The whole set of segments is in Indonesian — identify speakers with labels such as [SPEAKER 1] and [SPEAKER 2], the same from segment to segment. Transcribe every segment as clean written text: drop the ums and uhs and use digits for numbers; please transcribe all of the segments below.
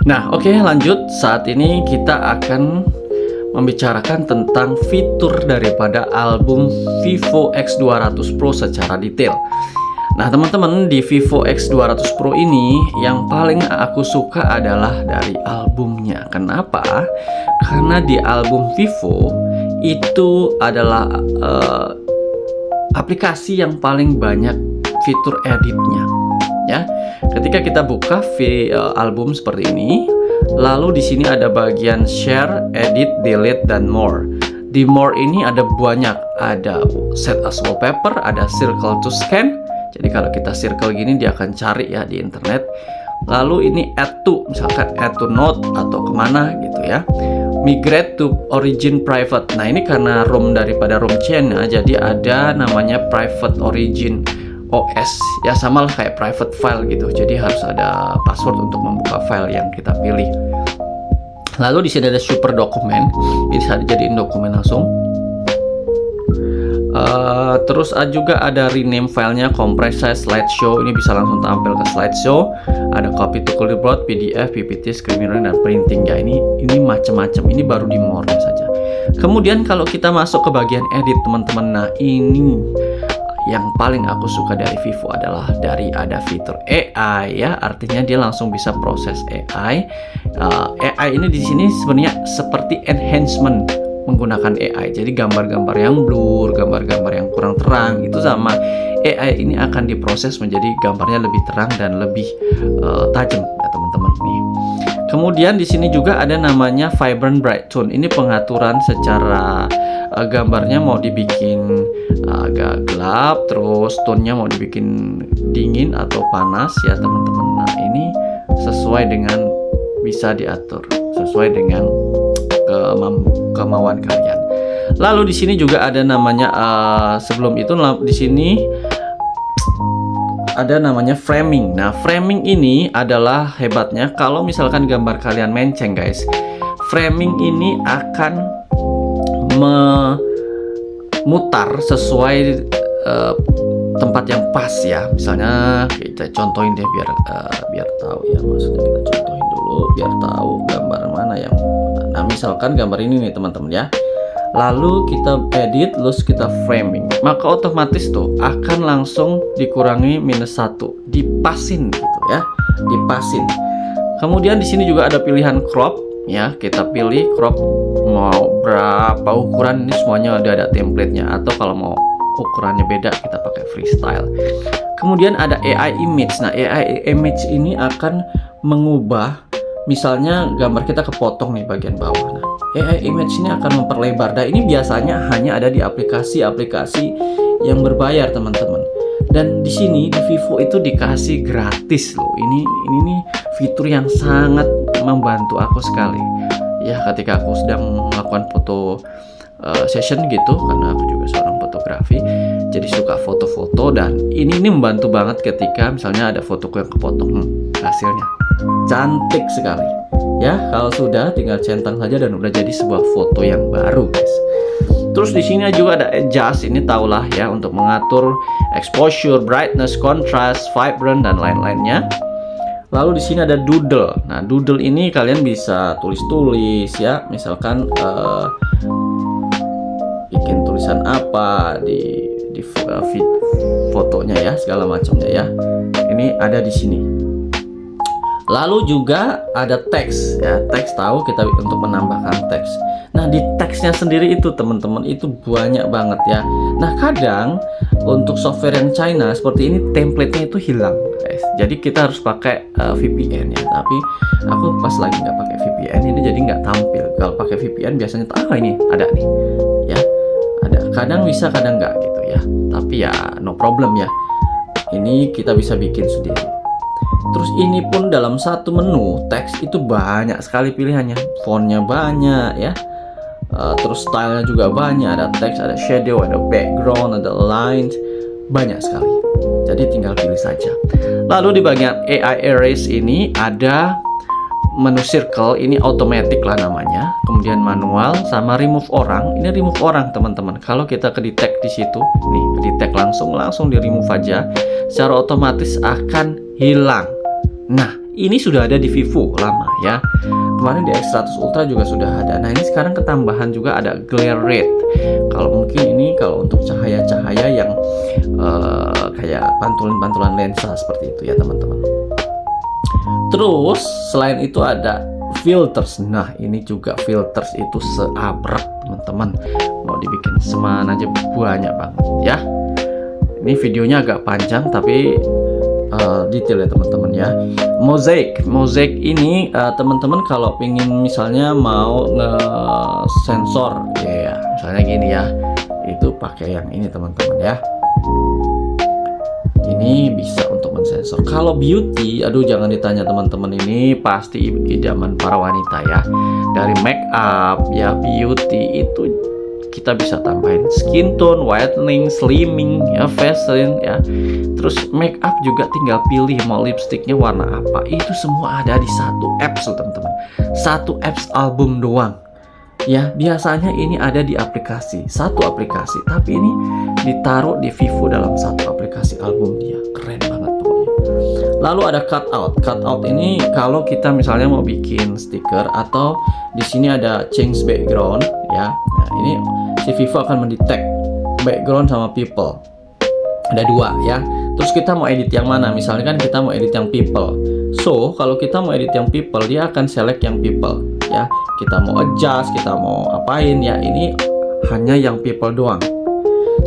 [SPEAKER 1] Nah, oke, lanjut. Saat ini kita akan membicarakan tentang fitur daripada album Vivo X200 Pro secara detail. Nah, teman-teman, di Vivo X200 Pro ini yang paling aku suka adalah dari albumnya. Kenapa? Karena di album Vivo itu adalah aplikasi yang paling banyak fitur editnya. Ya, ketika kita buka album seperti ini, lalu di sini ada bagian share, edit, delete, dan more. Di more ini ada banyak, ada set as wallpaper, ada circle to scan. Jadi kalau kita circle gini dia akan cari ya di internet. Lalu ini add to, misalkan add to note atau kemana gitu ya. Migrate to origin private. Nah, ini karena ROM daripada ROM China, jadi ada namanya private origin OS ya, sama lah kayak private file gitu. Jadi harus ada password untuk membuka file yang kita pilih. Lalu di sini ada super dokumen, bisa dijadiin dokumen langsung. Terus juga ada rename filenya, compress size, slideshow. Ini bisa langsung tampil ke slideshow. Ada copy to clipboard, PDF, PPT, screen mirroring, dan printing ya. Ini macam-macam. Ini baru di more saja. Kemudian kalau kita masuk ke bagian edit, teman-teman, nah ini yang paling aku suka dari Vivo adalah ada fitur AI ya, artinya dia langsung bisa proses AI. AI ini di sini sebenarnya seperti enhancement menggunakan AI. Jadi gambar-gambar yang blur, gambar-gambar yang kurang terang itu sama AI ini akan diproses menjadi gambarnya lebih terang dan lebih tajam ya teman-teman nih. Kemudian di sini juga ada namanya Vibrant Bright Tone. Ini pengaturan secara gambarnya mau dibikin agak gelap, terus tone-nya mau dibikin dingin atau panas ya teman-teman. Nah, ini sesuai dengan bisa diatur sesuai dengan kemauan kalian. Lalu di sini juga ada namanya sebelum itu di sini ada namanya framing. Nah, framing ini adalah hebatnya kalau misalkan gambar kalian menceng, guys. Framing ini akan memutar sesuai tempat yang pas ya. Misalnya kita contohin deh biar tahu ya, maksudnya kita contohin dulu biar tahu gambar mana yang. Nah, misalkan gambar ini nih teman-teman ya. Lalu kita edit, terus kita framing, maka otomatis tuh akan langsung dikurangi -1, dipasin gitu ya, dipasin. Kemudian di sini juga ada pilihan crop ya, kita pilih crop mau berapa ukuran, ini semuanya ada template-nya, atau kalau mau ukurannya beda kita pakai freestyle. Kemudian ada AI image. Nah, AI image ini akan mengubah, misalnya gambar kita kepotong nih bagian bawah. Nah, AI image ini akan memperlebar. Dan ini biasanya hanya ada di aplikasi-aplikasi yang berbayar, teman-teman. Dan di sini di Vivo itu dikasih gratis loh. Ini nih fitur yang sangat membantu aku sekali. Ya, ketika aku sedang melakukan foto session gitu, karena aku juga seorang fotografi, jadi suka foto-foto, dan ini membantu banget ketika misalnya ada fotoku yang kepotong, hasilnya cantik sekali ya. Kalau sudah tinggal centang saja dan udah jadi sebuah foto yang baru, guys. Terus di sini juga ada adjust, ini tahulah ya, untuk mengatur exposure, brightness, contrast, vibrant, dan lain-lainnya. Lalu di sini ada doodle. Nah, doodle ini kalian bisa tulis-tulis ya, misalkan bikin tulisan apa di fotonya ya, segala macamnya ya. Ini ada di sini. Lalu juga ada teks ya, teks tahu kita untuk menambahkan teks. Nah, di teksnya sendiri itu teman-teman itu banyak banget ya. Nah, kadang untuk software yang China seperti ini template-nya itu hilang, guys. Jadi kita harus pakai VPN ya. Tapi aku pas lagi nggak pakai VPN ini jadi nggak tampil. Kalau pakai VPN biasanya ini ada nih ya, ada. Kadang bisa kadang nggak gitu ya. Tapi ya no problem ya. Ini kita bisa bikin sendiri. Terus ini pun dalam satu menu teks itu banyak sekali pilihannya, fontnya banyak ya. Terus stylenya juga banyak, ada teks, ada shadow, ada background, ada lines, banyak sekali. Jadi tinggal pilih saja. Lalu di bagian AI erase ini ada menu circle, ini automatic lah namanya. Kemudian manual sama remove orang. Ini remove orang teman-teman. Kalau kita ke-detect di situ, nih ke-detect langsung di remove aja. Secara otomatis akan hilang. Nah, Ini sudah ada di Vivo lama ya. Kemarin di X100 Ultra juga sudah ada. Nah, ini sekarang ketambahan juga ada glare rate. Kalau mungkin ini kalau untuk cahaya-cahaya yang kayak pantulan-pantulan lensa seperti itu ya teman-teman. Terus selain itu ada filters. Nah, ini juga filters itu seabrek teman-teman. Mau dibikin semana aja banyak banget ya. Ini videonya agak panjang tapi detail ya teman-teman ya. Mosaic ini teman-teman kalau pingin misalnya mau nge-sensor ya, misalnya gini ya, itu pakai yang ini teman-teman ya. Ini bisa untuk mensensor. Kalau beauty, aduh jangan ditanya teman-teman, ini pasti idaman para wanita ya. Dari make up ya, beauty itu kita bisa tambahin skin tone, whitening, slimming ya, Vaseline ya. Terus make up juga tinggal pilih mau lipstiknya warna apa. Itu semua ada di satu apps loh teman-teman. Satu apps album doang. Ya, biasanya ini ada di aplikasi, satu aplikasi, tapi ini ditaruh di Vivo dalam satu aplikasi album dia. Keren banget pokoknya. Lalu ada cutout. Cutout ini kalau kita misalnya mau bikin stiker atau di sini ada change background ya. Nah, ini si Vivo akan mendetek background sama people. Ada dua ya. Terus kita mau edit yang mana? Misalnya kan kita mau edit yang people. So, kalau kita mau edit yang people, dia akan select yang people ya. Kita mau adjust, kita mau apain ya, ini hanya yang people doang.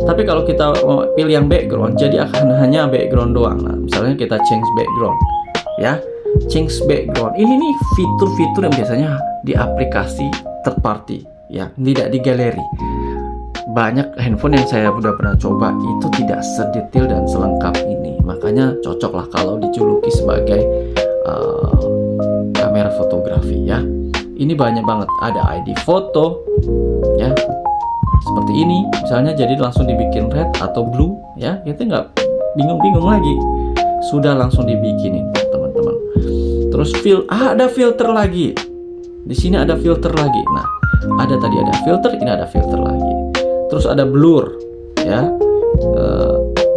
[SPEAKER 1] Tapi kalau kita mau pilih yang background, jadi akan hanya background doang. Nah, misalnya kita change background ya. Change background. Ini nih fitur-fitur yang biasanya di aplikasi third party ya, tidak di galeri. Banyak handphone yang saya udah pernah coba itu tidak sedetail dan selengkap ini. Makanya cocok lah kalau dijuluki sebagai kamera fotografi ya. Ini banyak banget, ada ID foto ya, seperti ini misalnya, jadi langsung dibikin red atau blue ya, kita nggak bingung-bingung lagi, sudah langsung dibikinin teman-teman. Terus ada filter lagi, di sini ada filter lagi. Nah, ada tadi ada filter, ini ada filter lagi. Terus ada blur ya,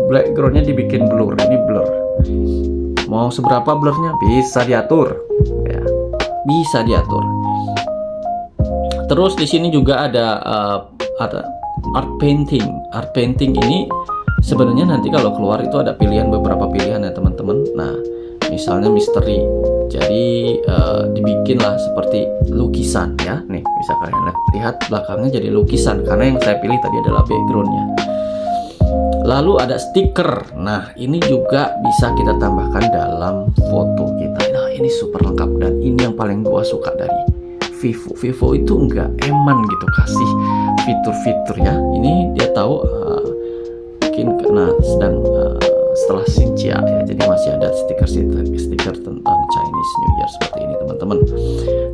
[SPEAKER 1] backgroundnya dibikin blur, ini blur. Mau seberapa blurnya bisa diatur ya, bisa diatur. Terus di sini juga ada art painting. Art painting ini sebenarnya nanti kalau keluar itu ada beberapa pilihan ya teman-teman. Nah, misalnya misteri, jadi dibikinlah seperti lukisan ya. Nih bisa kalian lihat belakangnya jadi lukisan karena yang saya pilih tadi adalah backgroundnya. Lalu ada stiker. Nah, ini juga bisa kita tambahkan dalam foto kita. Nah, ini super lengkap dan ini yang paling gua suka dari Vivo itu enggak eman gitu kasih fitur-fitur ya. Ini dia tahu mungkin karena sedang setelah Xinjia ya, jadi masih ada stiker tentang Chinese New Year seperti ini teman-teman.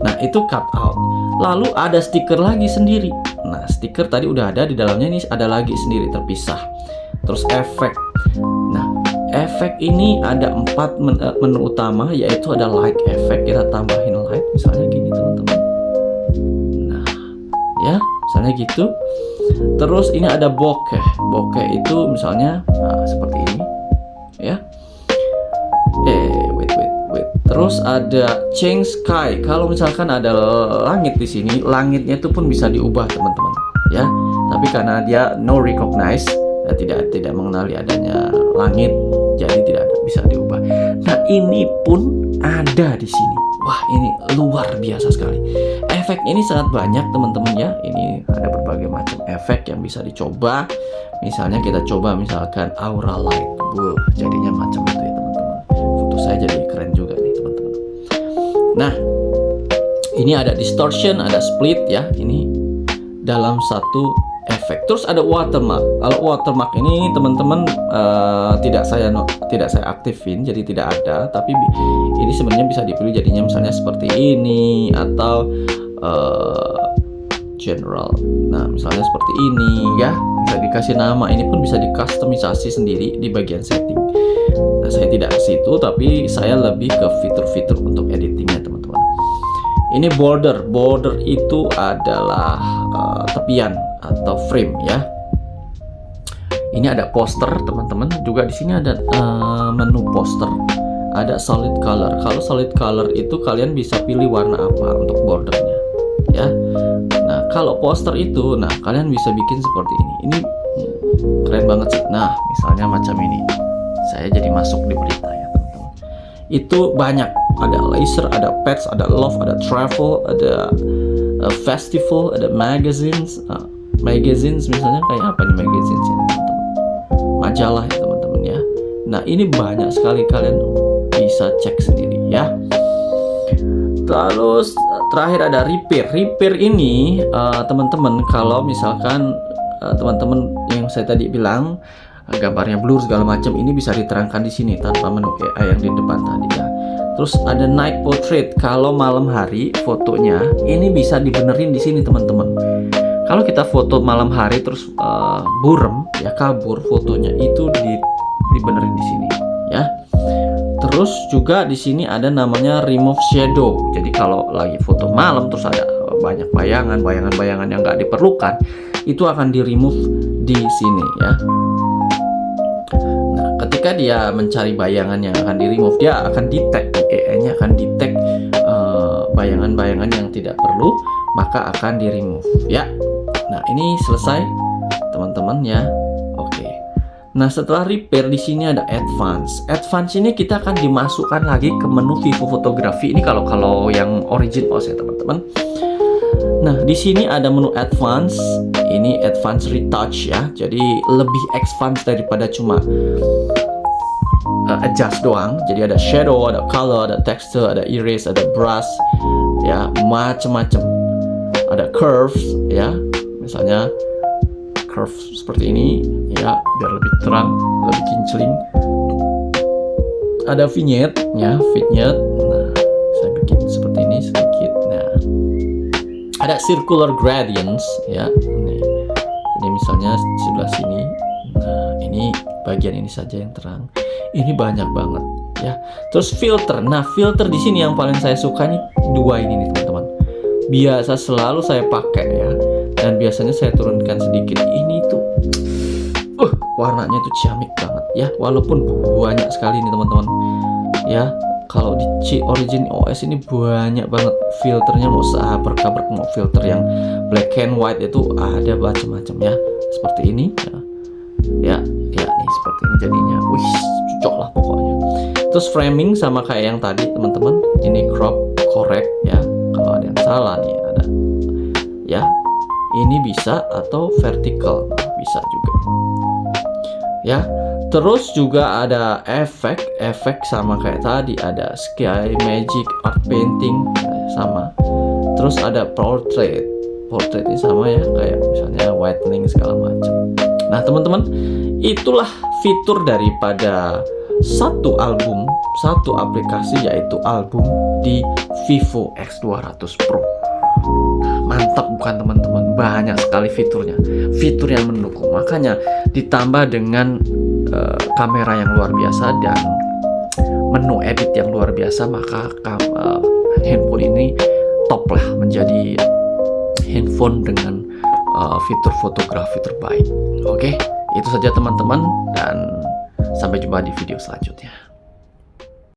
[SPEAKER 1] Nah, itu cut out. Lalu ada stiker lagi sendiri. Nah, stiker tadi udah ada di dalamnya, ini ada lagi sendiri terpisah. Terus efek. Nah, efek ini ada 4 menu utama, yaitu ada light effect, kita tambahin light misalnya gini teman-teman. Nah ya, misalnya gitu. Terus ini ada bokeh. Bokeh itu misalnya seperti ini ya. Wait. Terus ada change sky. Kalau misalkan ada langit di sini, langitnya itu pun bisa diubah teman-teman ya. Tapi karena dia no recognize, tidak mengenali adanya langit, jadi tidak bisa diubah. Nah, ini pun ada di sini. Wah, ini luar biasa sekali. Efek ini sangat banyak teman-teman ya. Ini ada berbagai macam efek yang bisa dicoba. Misalnya kita coba misalkan aura light. Jadinya macam itu ya teman-teman. Foto saya jadi keren juga nih teman-teman. Nah, ini ada distortion, ada split ya. Ini dalam satu efek. Terus ada watermark. Kalau watermark ini teman-teman tidak saya aktifin, jadi tidak ada. Tapi ini sebenarnya bisa dipilih jadinya misalnya seperti ini atau general. Nah, misalnya seperti ini ya, bisa dikasih nama. Ini pun bisa dikustomisasi sendiri di bagian setting. Nah, saya tidak ke situ, tapi saya lebih ke fitur-fitur untuk editingnya teman-teman. Ini border. Border itu adalah tepian atau frame ya. Ini ada poster teman-teman. Juga di sini ada menu poster. ada solid color. Kalau solid color itu kalian bisa pilih warna apa untuk bordernya, ya. Nah, kalau poster itu, nah kalian bisa bikin seperti ini. Ini keren banget sih. Nah, misalnya macam ini. Saya jadi masuk di berita ya, teman-teman. Itu banyak. Ada laser, ada pets, ada love, ada travel, ada festival, ada magazines. Magazines misalnya kayak apa nih magazines ini, teman-teman? Majalah ya, teman-teman ya. Nah, ini banyak sekali, kalian bisa cek sendiri ya. Terus terakhir ada repair. Repair ini teman-teman, kalau misalkan teman-teman yang saya tadi bilang gambarnya blur segala macam, ini bisa diterangkan di sini tanpa menu AI yang di depan tadi ya. Terus ada night portrait. Kalau malam hari fotonya ini bisa dibenerin di sini, teman-teman. Kalau kita foto malam hari terus burem ya, kabur fotonya, itu dibenerin di sini ya. Terus juga di sini ada namanya remove shadow. Jadi kalau lagi foto malam terus ada banyak bayangan yang nggak diperlukan, itu akan di remove di sini ya. Nah, ketika dia mencari bayangan yang akan di remove, dia akan detect, AI-nya akan detect bayangan-bayangan yang tidak perlu, maka akan di remove ya. Nah, ini selesai teman-teman ya. Oke. Nah, setelah repair di sini ada advance. Advance ini kita akan dimasukkan lagi ke menu Vivo Fotografi. Ini kalau yang Origin OS ya, teman-teman. Nah, di sini ada menu advance. Ini advance retouch ya. Jadi lebih advance daripada cuma adjust doang. Jadi ada shadow, ada color, ada texture, ada erase, ada brush ya, macam-macam. Ada curves ya. Misalnya curve seperti ini ya, biar lebih terang, lebih kincling. Ada vignette ya, vignette. Nah, saya bikin seperti ini sedikit. Nah, ada circular gradients ya. Ini misalnya sebelah sini. Nah, ini bagian ini saja yang terang. Ini banyak banget ya. Terus filter. Nah, filter di sini yang paling saya suka nih dua ini nih, teman-teman. Biasa selalu saya pakai ya. Dan biasanya saya turunkan sedikit. Ini tuh warnanya tuh ciamik banget ya, walaupun banyak sekali nih, teman-teman ya. Kalau di Origin OS ini banyak banget filternya, mau sabrek-sabrek, mau filter yang black and white itu ada macam-macam ya. Seperti ini ya nih seperti ini jadinya. Wih, cocok lah pokoknya. Terus framing sama kayak yang tadi, teman-teman. Ini crop, correct ya. Kalau ada yang salah nih ada ya. Ini bisa, atau vertical bisa juga ya. Terus juga ada efek sama kayak tadi, ada sky magic, art painting sama. Terus ada portrait ini sama ya, kayak misalnya whitening segala macam. Nah, teman-teman, itulah fitur daripada satu aplikasi, yaitu album di Vivo X200 Pro. Mantap bukan, teman-teman? Banyak sekali fiturnya, fitur yang mendukung. Makanya ditambah dengan kamera yang luar biasa dan menu edit yang luar biasa, maka handphone ini top lah, menjadi handphone dengan fitur fotografi terbaik. Oke, itu saja teman-teman, dan sampai jumpa di video selanjutnya.